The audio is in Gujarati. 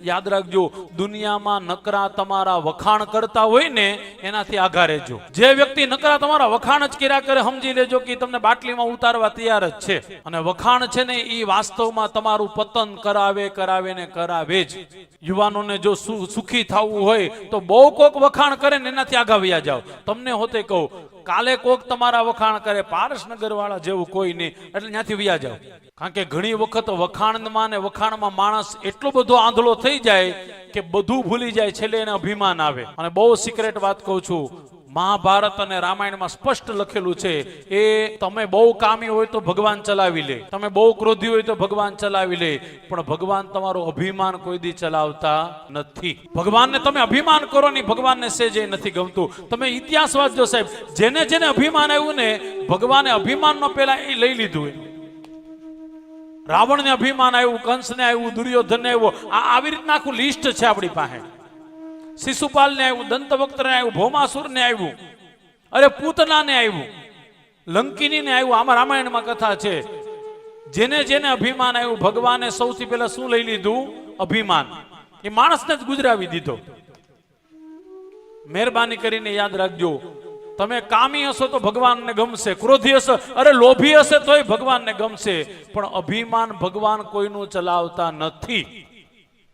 યાદ રાખજો, દુનિયામાં નકરા તમારા વખાણ કરતા હોય ને એનાથી આઘા રહેજો. જે વ્યક્તિ નકરા તમારા વખાણ જ કર્યા કરે, સમજી લેજો કે તમને બાટલીમાં ઉતારવા તૈયાર જ છે. અને વખાણ છે ને એ વાસ્તવમાં તમારું પતન કરાવે ને કરાવે જ. યુવાનોને જો સુખી થવું હોય તો બહુ કોક વખાણ કરે ને એનાથી આઘા વયા જાઓ. તમને હોતે કહું, કાલે કોક તમારા વખાણ કરે, પારસનગર વાળા જેવું કોઈ નહીં, એટલે ત્યાંથી વયા જાઓ. કારણ કે ઘણી વખત વખાણમાં ને વખાણમાં માણસ એટલો બધો આંધળો થઈ જાય કે બધું ભૂલી જાય, છેલ્લે એને અભિમાન આવે. અને બહુ સિક્રેટ વાત કહું છું, મહાભારત અને રામાયણમાં સ્પષ્ટ લખેલું છે, એ તમે બહુ કામી હોય તો ભગવાન ચલાવી લે, તમે બહુ ક્રોધી હોય તો ભગવાન ચલાવી લે, પણ ભગવાન તમારું અભિમાન કોઈ દી ચલાવતા નથી. ભગવાનને તમે અભિમાન કરો નહીં, ભગવાનને સેજે નથી ગમતું. તમે ઇતિહાસ વાંચજો સાહેબ, જેને જેને અભિમાન આવ્યું ને, ભગવાને અભિમાન નો પેલા એ લઈ લીધું. રાવણને અભિમાન આવ્યું, કંસને આવ્યું, દુર્યોધનને આવ્યું, આવી રીતના આખું લિસ્ટ છે આપણી પાસે. શિશુપાલને આવ્યું, દંતવક્ત્રને આવ્યું, ભૌમાસુરને આવ્યું, અરે પૂતનાને આવ્યું, લંકિનીને આવ્યું. આમાં રામાયણમાં કથા છે. જેને જેને અભિમાન આવ્યું, ભગવાને સૌથી પહેલા શું લઈ લીધું? અભિમાન. એ માણસને જ ગુજરાવી દીધો. મહેરબાની કરીને યાદ રાખજો, તમે કામી હશો તો ભગવાનને ગમશે, ક્રોધી હશો, અરે લોભી હશે તોય ભગવાનને ગમશે, પણ અભિમાન ભગવાન કોઈનું ચલાવતા નથી.